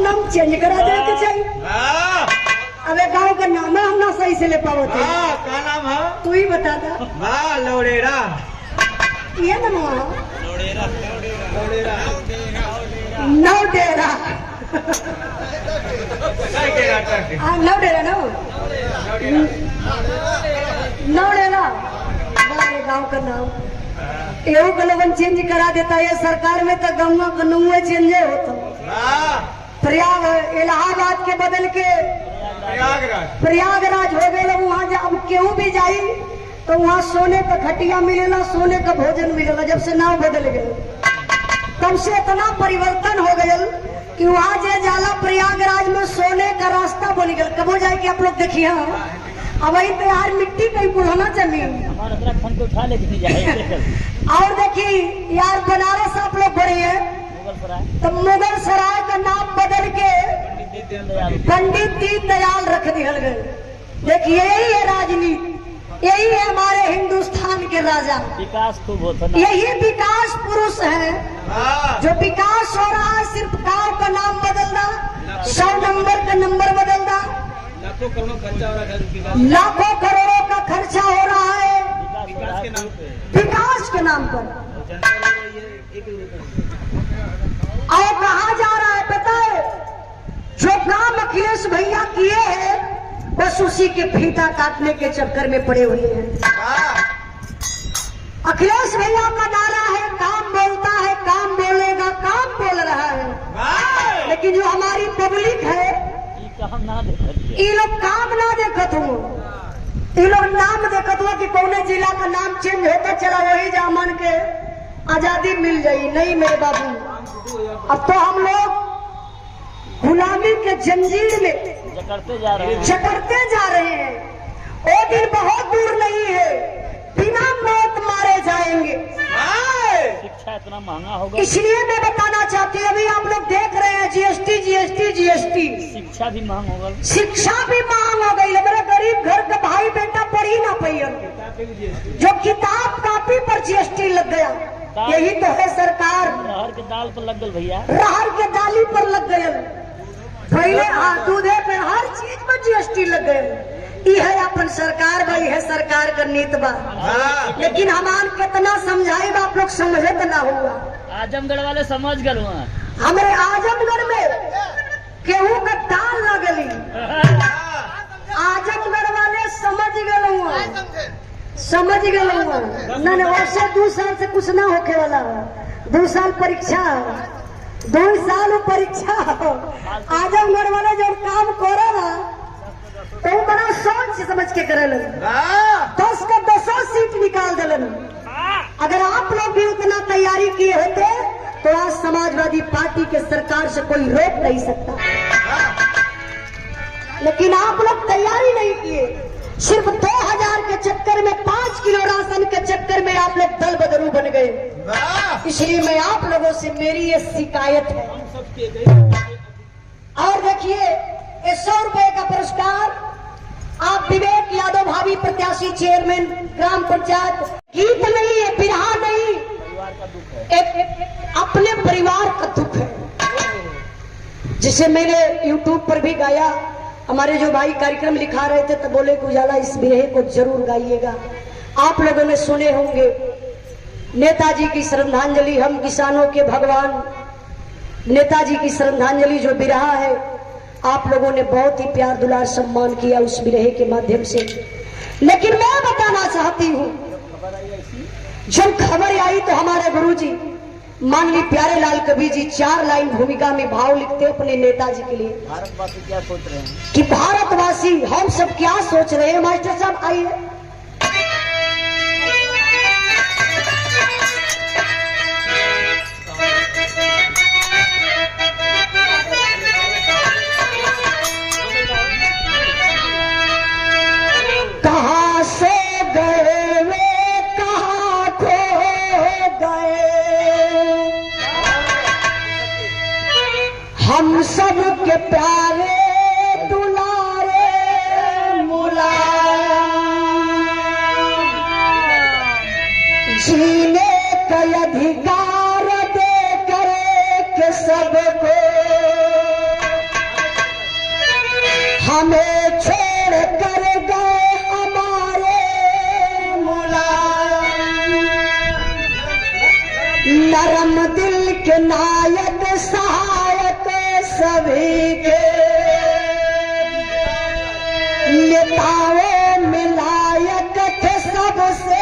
नाम चेंज करा दे के चाहिए। अबे गांव का नाम है हम ना सही से ले पाओ थे। क्या नाम है? तू ही बता दा। लौड़ेरा। ये ना लौड़ेरा नौडेरा नौडेरा ना नौडेरा हमारे गांव का नाम एहो गलवन चेंज करा देता है सरकार में तो गाँव का नौवे चेंज होता। प्रयाग इलाहाबाद के बदल के प्रयागराज हो गए। वहाँ अब केहू भी जाई तो वहाँ सोने का खटिया मिलेला, सोने का भोजन मिलेला। जब से नाव बदल गए तब से इतना परिवर्तन हो गया कि वहाँ जे जाला प्रयागराज में सोने का रास्ता बन गया। कब हो जाए कि आप लोग देखिए अब वही तो यार मिट्टी कहीं पुराना जमीन और देखिए यार बनारस आप लोग बड़े हैं तो मुगल सराय का नाम बदल के पंडित दीनदयाल रख दिया गए। देखिए यही है राजनीति, यही है हमारे हिंदुस्तान के राजा। विकास खूब होता है, यही विकास पुरुष है जो विकास हो रहा है। सिर्फ गांव का नाम बदलना, 100 नंबर का नंबर बदलना, लाखों करोड़ों का खर्चा हो रहा है विकास के नाम पर। और कहा जा रहा है पता है, जो काम अखिलेश भैया किए हैं बस उसी के फीता काटने के चक्कर में पड़े हुए हैं। अखिलेश भैया का नारा है काम बोलता है, काम बोलेगा, काम बोल रहा है। लेकिन जो हमारी पब्लिक है ये लोग काम ना देखत हो, ये लोग नाम देखत हो कि कौन जिला का नाम चेंज होता चला वही जा मन के आजादी मिल जाई। नहीं मेरे बाबू, अब तो हम लोग गुलामी के जंजीर में जकड़ते जा रहे हैं। वो दिन बहुत दूर नहीं है, बिना मौत मारे जाएंगे। शिक्षा इतना महंगा होगा, इसलिए मैं बताना चाहती हूँ अभी आप लोग देख रहे हैं जीएसटी जीएसटी जीएसटी। शिक्षा भी महंग होगा, शिक्षा भी महंग हो गई। मेरा गरीब घर का भाई बेटा पढ़ ही ना पाइए, जो किताब कापी पर जीएसटी लग गया। यही तो है सरकार, रहर के दाल पर लग गई भैया, रहर के दाली पर लग गए। पहले दूधे पे हर चीज में जीएसटी लग गए। ये है अपन सरकार भाई, है सरकार का नीति बा। लेकिन हमान कितना समझाए आप लोग समझे तो ना हुआ। आजमगढ़ वाले समझ गए, हमारे आजमगढ़ में गेहूं का दाल न गली, आजमगढ़ वाले समझ गए ना। वैसे 2 साल से कुछ ना होके वाला, 2 साल परीक्षा, 2 साल परीक्षा। आजमगढ़ वाले जब काम करे ना तो बड़ा सोच समझ के करे, 10 का 10 सीट निकाल दिलन। अगर आप लोग भी उतना तैयारी किए होते तो आज समाजवादी पार्टी के सरकार से कोई रोक नहीं सकता। लेकिन आप लोग तैयारी नहीं किए, सिर्फ 2000 के चक्कर में, 5 किलो राशन के चक्कर में आप लोग दल बदलू बन गए। इसलिए मैं आप लोगों से मेरी ये शिकायत है। और देखिए 100 रुपए का पुरस्कार आप विवेक यादव भावी प्रत्याशी चेयरमैन ग्राम पंचायत। गीत नहीं है, बिरहा नहीं, अपने परिवार का दुख है जिसे मैंने YouTube पर भी गाया। हमारे जो भाई कार्यक्रम लिखा रहे थे तो बोले कि उजाला इस बिरहे को जरूर गाइएगा। आप लोगों ने सुने होंगे नेताजी की श्रद्धांजलि, हम किसानों के भगवान नेताजी की श्रद्धांजलि जो बिरहा है, आप लोगों ने बहुत ही प्यार दुलार सम्मान किया उस बिरहे के माध्यम से। लेकिन मैं बताना चाहती हूँ, जब खबर आई तो हमारे गुरुजी माननीय प्यारे लाल कबीर जी 4 लाइन भूमिका में भाव लिखते अपने नेताजी के लिए। भारतवासी क्या सोच रहे हैं कि भारतवासी हम सब क्या सोच रहे हैं। मास्टर साहब आइए। कहाँ से गए वे, कहाँ खो गए, हम सब के प्यारे दुलारे मुलायम, जीने का अधिकार दे करे के सबको हमें छोड़ कर गए हमारे नरम दिल के नायक सहायक सभी के नेताओं में लायक थे सबसे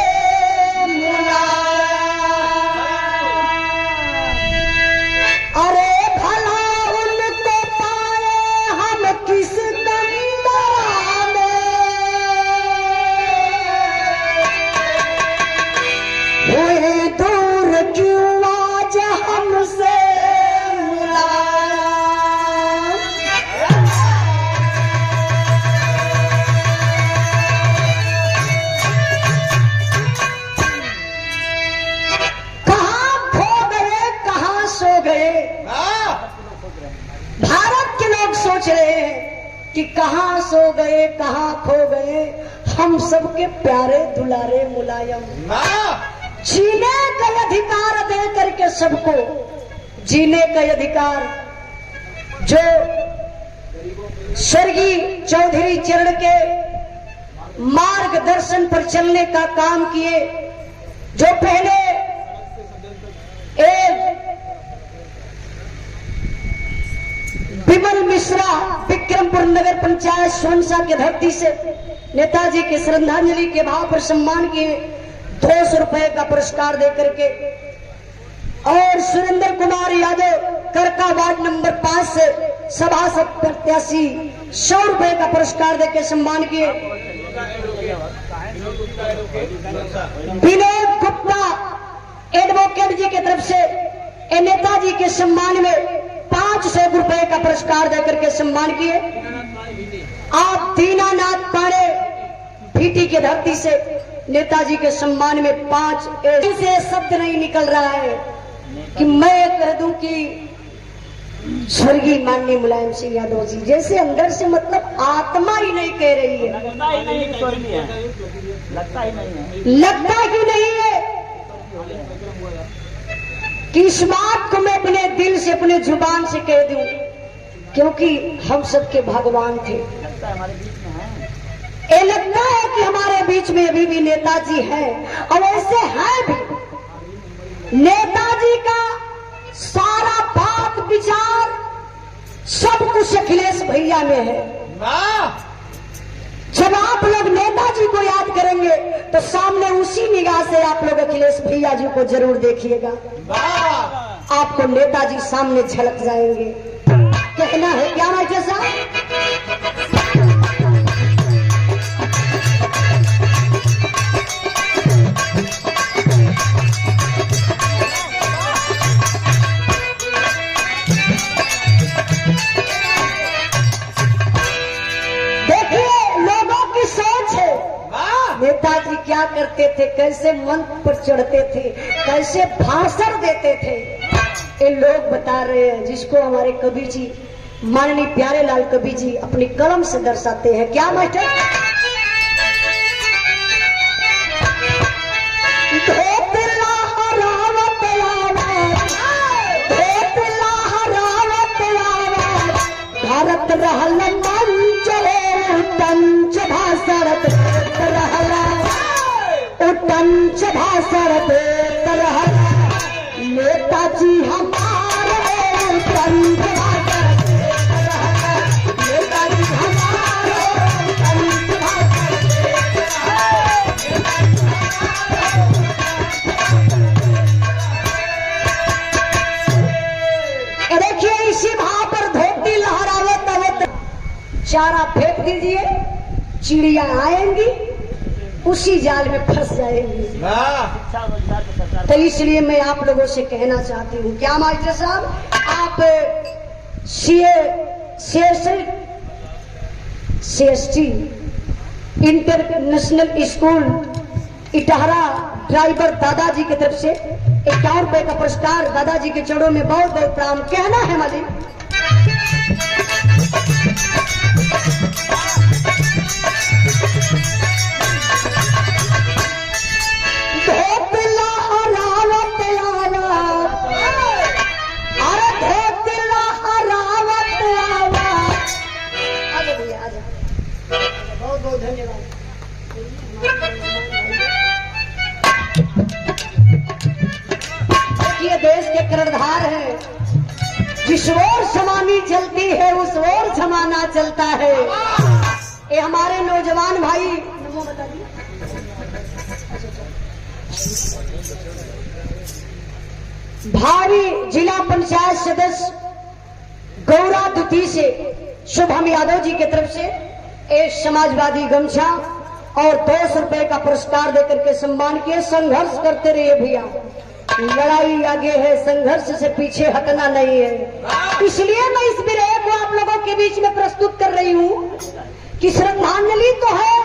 अरे भला उनको पाए हम किस दंदरा में हुए दूर क्यों आज हमसे भारत के लोग सोच रहे हैं कि कहां सो गए कहां खो गए हम सबके प्यारे दुलारे मुलायम। जीने का अधिकार दे करके सबको जीने का अधिकार जो स्वर्गीय चौधरी चरण के मार्गदर्शन पर चलने का काम किए, जो पहले एक विमल मिश्रा विक्रमपुर नगर पंचायत सोनसा की धरती से नेताजी की श्रद्धांजलि के भाव पर सम्मान किए 200 रुपए का पुरस्कार देकर के, और सुरेंद्र कुमार यादव करका वार्ड नंबर 5 से सभासद प्रत्याशी 100 रुपए का पुरस्कार देकर सम्मान किए। विनोद गुप्ता एडवोकेट जी की तरफ से नेताजी के सम्मान में 500 रुपए का पुरस्कार देकर के सम्मान किए। आप दीनानाथ पांडे भीटी की धरती से नेताजी के सम्मान में 5 ऐसे शब्द नहीं निकल रहा है कि मैं कह दूं कि स्वर्गीय माननीय मुलायम सिंह यादव जी जैसे अंदर से मतलब आत्मा ही नहीं कह रही है, लगता ही नहीं है स्वर्गीय है, लगता ही नहीं है, लगता ही नहीं है कि इस बात को मैं अपने दिल से अपने जुबान से कह दूं, क्योंकि हम सबके भगवान थे। लगता है हमारे बीच में है, ये लगता है कि हमारे बीच में अभी भी नेताजी हैं, और ऐसे हैं भी। नेताजी का सारा बात विचार सब कुछ अखिलेश भैया में है। जब आप लोग नेताजी को याद करेंगे तो सामने उसी निगाह से आप लोग अखिलेश भैया जी को जरूर देखिएगा, आपको नेताजी सामने झलक जाएंगे। कहना है क्या मास्टर साहब? नेताजी क्या करते थे, कैसे मंच पर चढ़ते थे, कैसे भाषण देते थे, ये लोग बता रहे हैं, जिसको हमारे कवि जी माननीय प्यारे लाल कवि जी अपनी कलम से दर्शाते हैं। क्या मास्टर? भारत रहल मंच टंच भाषण उटंच भाषण देत रहला नेताजी हमारे उटंच भाषण देत रहला नेताजी हमारे उटंच भाषण देत रहला। देखिए इसी भाव पर धोती लहरावत आवत चारा फेंक दीजिए, चिड़िया आएंगी उसी जाल में फंस जाएंगी। तो इसलिए मैं आप लोगों से कहना चाहती हूँ, क्या मास्टर साहब, आप CST international school Itahara driver दादाजी की तरफ से 51 रुपए का पुरस्कार, दादाजी के चरणों में बहुत बहुत प्रणाम। कहना है मालिक, देखिए देश के कर्णधार है, जिस ओर जमानी चलती है उस ओर जमाना चलता है। ये हमारे नौजवान भाई भारी जिला पंचायत सदस्य गौरा दुती से शुभम यादव जी की तरफ से एक समाजवादी गमछा और 200 रुपए का पुरस्कार देकर के सम्मान किए। संघर्ष करते रहिए भैया, लड़ाई आगे है, संघर्ष से पीछे हटना नहीं है। इसलिए मैं इस विधेयक को आप लोगों के बीच में प्रस्तुत कर रही हूँ कि श्रद्धांजलि तो है,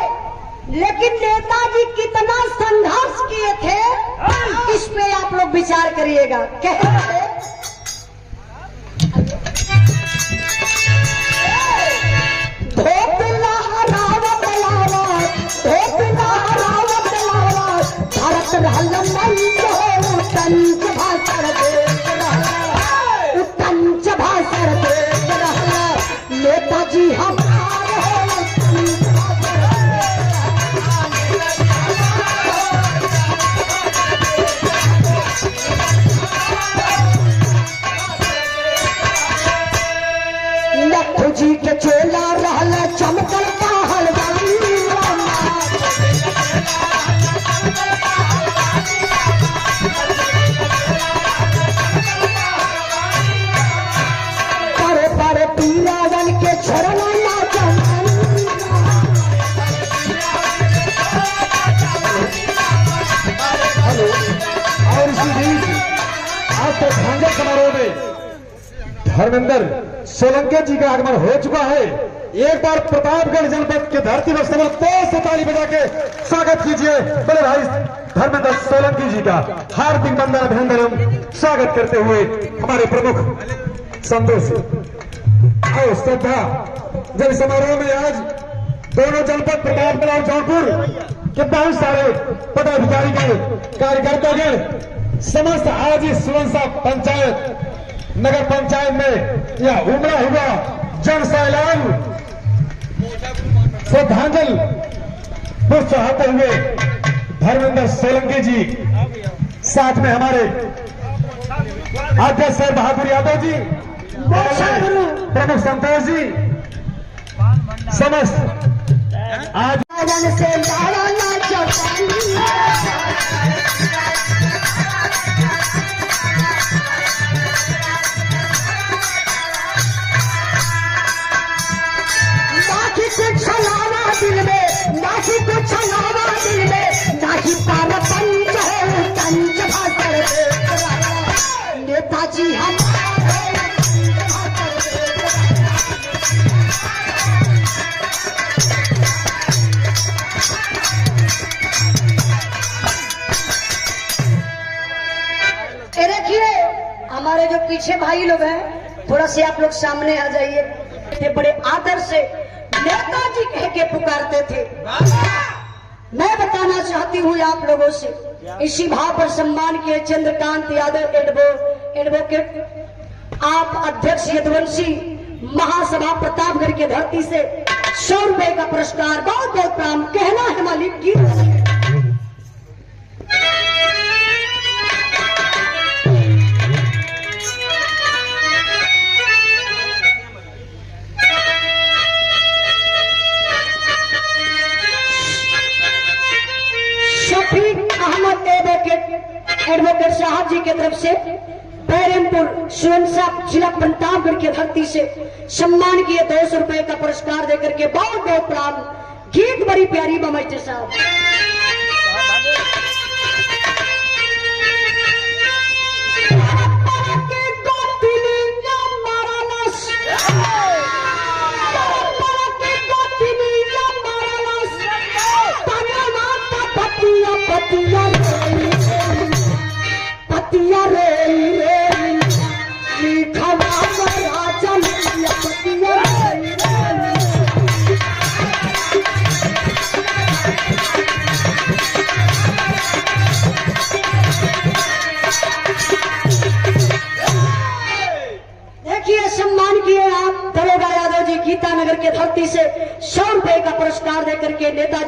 लेकिन नेताजी कितना संघर्ष किए थे इस पे आप लोग विचार करिएगा। कह रहे भारत उत्तंच भाषण नेताजी लखू जी के चोला रहला चमकल श्रद्धांजलि समारोह में धर्मेंद्र सोलंकी जी का आगमन हो चुका है। एक बार प्रतापगढ़ जनपद के धरती पर समस्त से ताली बजा के स्वागत कीजिए बड़े भाई धर्मेंद्र सोलंकी जी का। हार्दिक वंदन अभिनंदन स्वागत करते हुए हमारे प्रमुख संतोष और श्रद्धा जल समारोह में आज दोनों जनपद प्रतापगढ़ और जौनपुर के बहुत सारे पदाधिकारीगण कार्यकर्तागण समस्त आज इस सुरंसा पंचायत नगर पंचायत में यह उमड़ा हुआ जन सैलाब श्रद्धांजलि पुष्प चढ़ाते हुए धर्मेंद्र सोलंकी जी, साथ में हमारे अध्यक्ष सर बहादुर यादव जी, प्रमुख संतोष जी, समस्त आज से दिल में नाची कुछ लावा दिल में नाची पार पंच है पंच भाषण नेताजी हम देखिए हमारे जो पीछे भाई लोग हैं थोड़ा से आप लोग सामने आ जाइए। बड़े आदर से नेताजी कह के पुकारते थे। मैं बताना चाहती हूँ आप लोगों से, इसी भाव पर सम्मान किए चंद्रकांत यादव एडवोकेट, आप अध्यक्ष यदुवंशी महासभा प्रतापगढ़ की धरती से 100 रुपए का पुरस्कार, बहुत बहुत प्रणाम। कहना है मालिक की एडवोकेट साहब जी की तरफ से बैरमपुर सुरंसा जिला प्रतापगढ़ की धरती से सम्मान किए 200 रुपए का पुरस्कार देकर के बहुत बहुत प्रणाम। गीत बड़ी प्यारी बमाइस्टर साहब।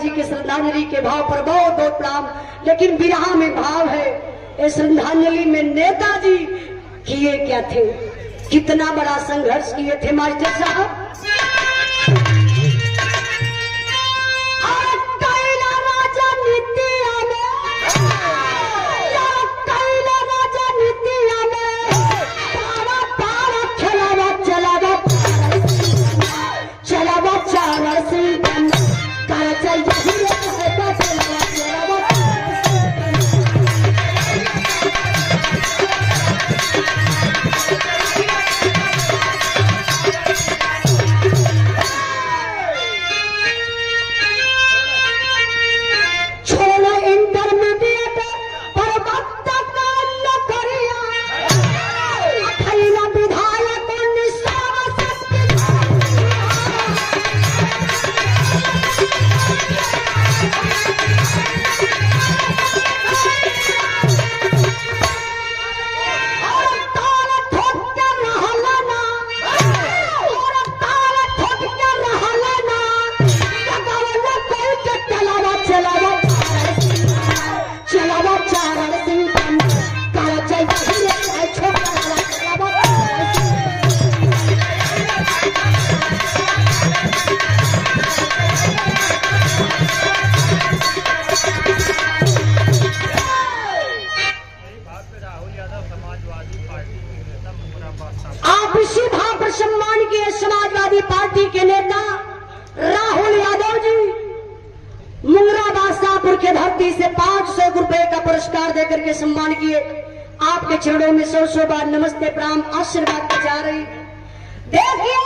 नेताजी के श्रद्धांजलि के भाव पर बहुत बहुत प्रणाम। लेकिन विरहा में भाव है, इस श्रद्धांजलि में नेताजी किए क्या थे, कितना बड़ा संघर्ष किए थे मास्टर साहब। आप इसी भाव पर सम्मान किए समाजवादी पार्टी के नेता राहुल यादव जी मुंगरा बादशाहपुर के धरती से 500 रुपए का पुरस्कार देकर के सम्मान किए। आपके चरणों में 100 बार नमस्ते प्रणाम आशीर्वाद की जा रही। देखिए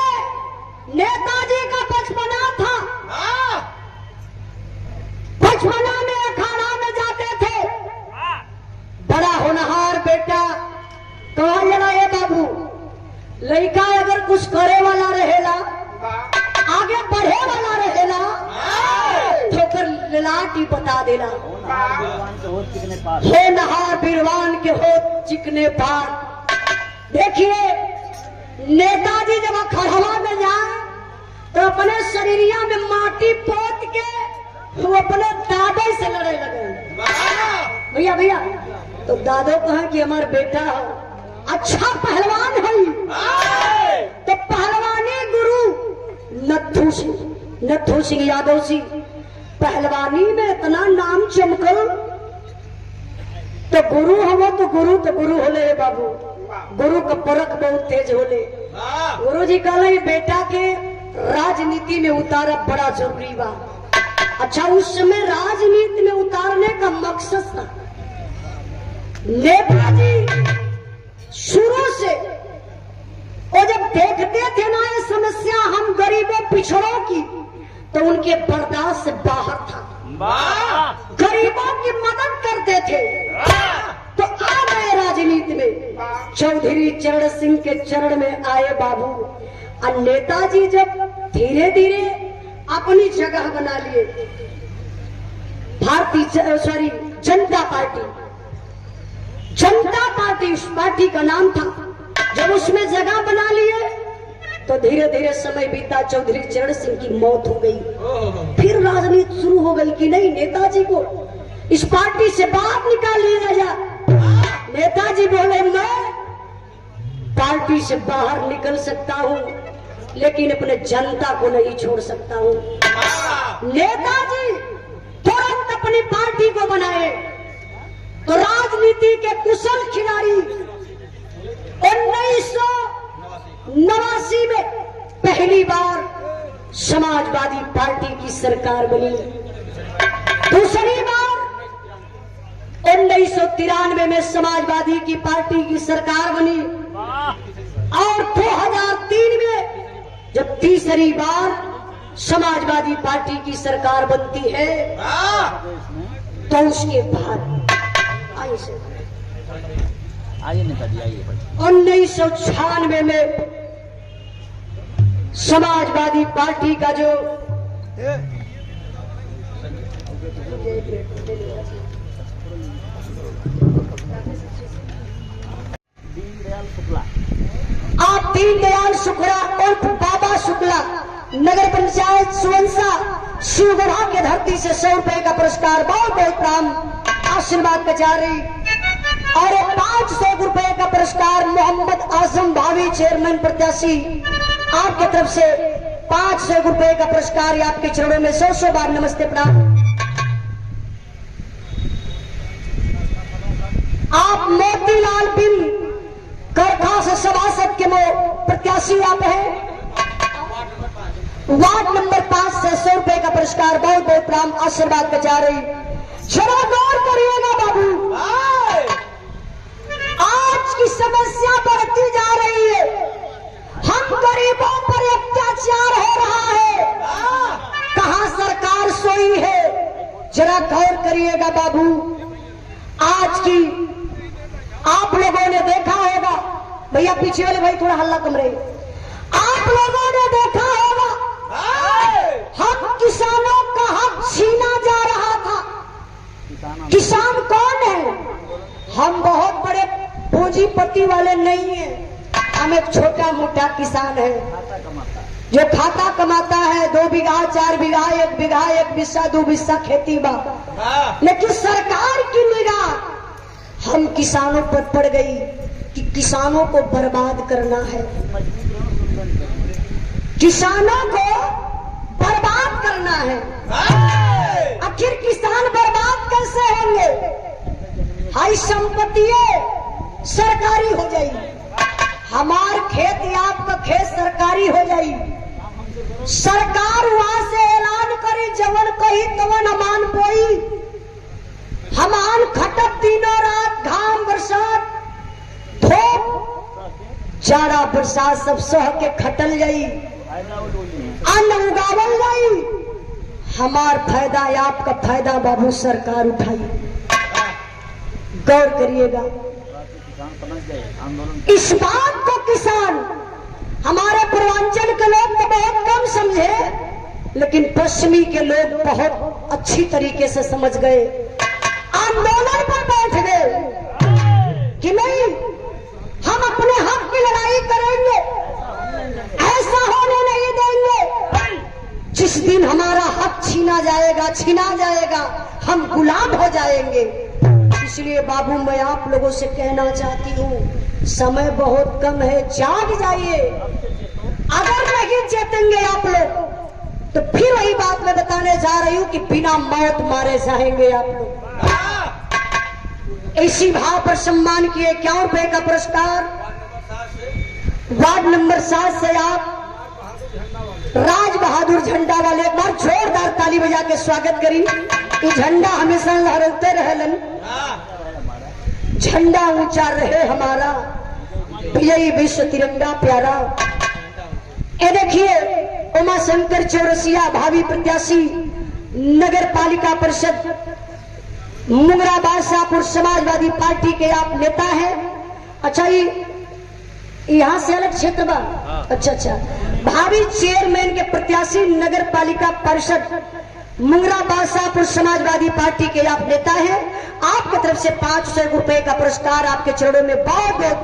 नेताजी का बचपना था, बचपना में अखाड़ा में जाते थे। बड़ा होनहार बेटा कहा जरा ये बाबू लड़का अगर कुछ करे वाला रहेला, आगे बढ़े वाला रहेला तो फिर लाठी बता देला। हो नहार बीरवान के हो चिकने पार। देखिए नेताजी जब अखाड़ा में जाए तो अपने शरीरिया में माटी पोत के वो अपने दादे से लड़े लगे। भैया भैया तो दादो कहा कि हमारा बेटा अच्छा पहलवान है, तो पहलवानी गुरु नथू सिंह यादव सिंह पहलवानी में इतना नाम चमकल। तो गुरु हो तो गुरु होले बाबू, गुरु का परख बहुत तेज होले। गुरु जी कहले बेटा के राजनीति में उतारा बड़ा जरूरी बा। अच्छा उस समय राजनीति में उतारने का मकसद था, नेताजी शुरू से वो जब देखते थे ना ये समस्या हम गरीबों पिछड़ों की, तो उनके बर्दाश्त से बाहर था। गरीबों की मदद करते थे तो आ गए राजनीति में। चौधरी चरण सिंह के चरण में आए बाबू। और नेताजी जब धीरे धीरे अपनी जगह बना लिए, जनता पार्टी उस पार्टी का नाम था। जब उसमें जगह बना लिए तो धीरे धीरे समय बीता, चौधरी चरण सिंह की मौत हो गई। फिर राजनीति शुरू हो गई कि नहीं नेताजी को इस पार्टी से बाहर निकाल लिया जाए। नेताजी बोले मैं पार्टी से बाहर निकल सकता हूँ लेकिन अपने जनता को नहीं छोड़ सकता हूँ। नेताजी तुरंत अपनी पार्टी को बनाए। तो राजनीति के कुशल खिलाड़ी 1989 में पहली बार समाजवादी पार्टी की सरकार बनी। दूसरी बार 1993 में समाजवादी की पार्टी की सरकार बनी। और 2003 में जब तीसरी बार समाजवादी पार्टी की सरकार बनती है तो उसके बाद आइए नेताजी आइए। 1996 में समाजवादी पार्टी का जो दीनदयाल शुक्ला, आप दीनदयाल शुक्ला उर्फ बाबा शुक्ला नगर पंचायत सुवंसा शिवगढ़ा के धरती से 100 रुपए का पुरस्कार, बहुत बहुत प्राम आशीर्वाद कचारी। और 500 रुपए का पुरस्कार मोहम्मद आजम भावी चेयरमैन प्रत्याशी, आपके तरफ से 500 रुपए का पुरस्कार। आपके चरणों में 100 बार नमस्ते प्रणाम। आप मोतीलाल बिन करखा से सभासद के प्रत्याशी आप हैं। वार्ड नंबर 5 से 100 रुपए का पुरस्कार, बहुत बहुत प्राम आशीर्वाद कचारी। जरा गौर करिएगा बाबू, आज की समस्या बढ़ती जा रही है, हम गरीबों पर अत्याचार हो रहा है, कहां सरकार सोई है। जरा गौर करिएगा बाबू, आज की आप लोगों ने देखा होगा, भैया पीछे वाले भाई थोड़ा हल्ला कम रहे, आप लोगों ने देखा होगा हक किसानों का हक छीना जा रहा था। किसान कौन है? हम बहुत बड़े पूंजीपति वाले नहीं हैं, हम एक छोटा मोटा किसान है जो खाता कमाता है। 2 बीघा 4 बीघा 1 बीघा 1 बिस्सा 2 बिस्सा खेती बा, लेकिन सरकार की निगाह हम किसानों पर पड़ गई कि किसानों को बर्बाद करना है, किसानों को बर्बाद करना है। आखिर किसान बर्बाद कैसे होंगे? हाई संपत्तियां सरकारी हो जाएगी, हमार खेत या आपका खेत सरकारी हो जाएगी। सरकार वहां से ऐलान करी जवन कही तवन अमान पोई, हमान खटक दिनों रात, घाम बरसात धूप जाड़ा बरसात सब सह के खटल जाई, अन्न उगावल जाई। हमार फायदा या आपका फायदा बाबू सरकार उठाई। गौर करिएगा, इस बात को किसान, हमारे पूर्वांचल के लोग तो बहुत कम समझे, लेकिन पश्चिमी के लोग बहुत अच्छी तरीके से समझ गए। आंदोलन पर बैठ गए कि नहीं, हम अपने हक की लड़ाई करेंगे, ऐसा होने नहीं देंगे। जिस दिन हमारा हक छीना जाएगा हम गुलाम हो जाएंगे। इसलिए बाबू मैं आप लोगों से कहना चाहती हूँ, समय बहुत कम है, जाग जाइए। अगर नहीं चेतेंगे आप लोग तो फिर वही बात मैं बताने जा रही हूँ कि बिना मौत मारे जाएंगे आप लोग। इसी भाव पर सम्मान किए 51 रुपए का पुरस्कार। वार्ड नंबर 7 से आप राज बहादुर झंडा वाले, एक बार जोरदार ताली बजा के स्वागत करी। ये झंडा हमेशा लहराते रहलन, झंडा ऊंचा रहे हमारा, यही विश्व तिरंगा प्यारा। ये देखिए उमा शंकर चौरसिया भावी प्रत्याशी नगर पालिका परिषद मुंगरा बादशाहपुर समाजवादी पार्टी के आप नेता हैं। अच्छा, ये यहाँ से अलग क्षेत्र बा? अच्छा, भावी चेयरमैन के प्रत्याशी नगर पालिका परिषद मुंगरा बादशाहपुर समाजवादी पार्टी के आप नेता हैं। आपकी तरफ से 500 रुपए का पुरस्कार आपके चरणों में बहुत बहुत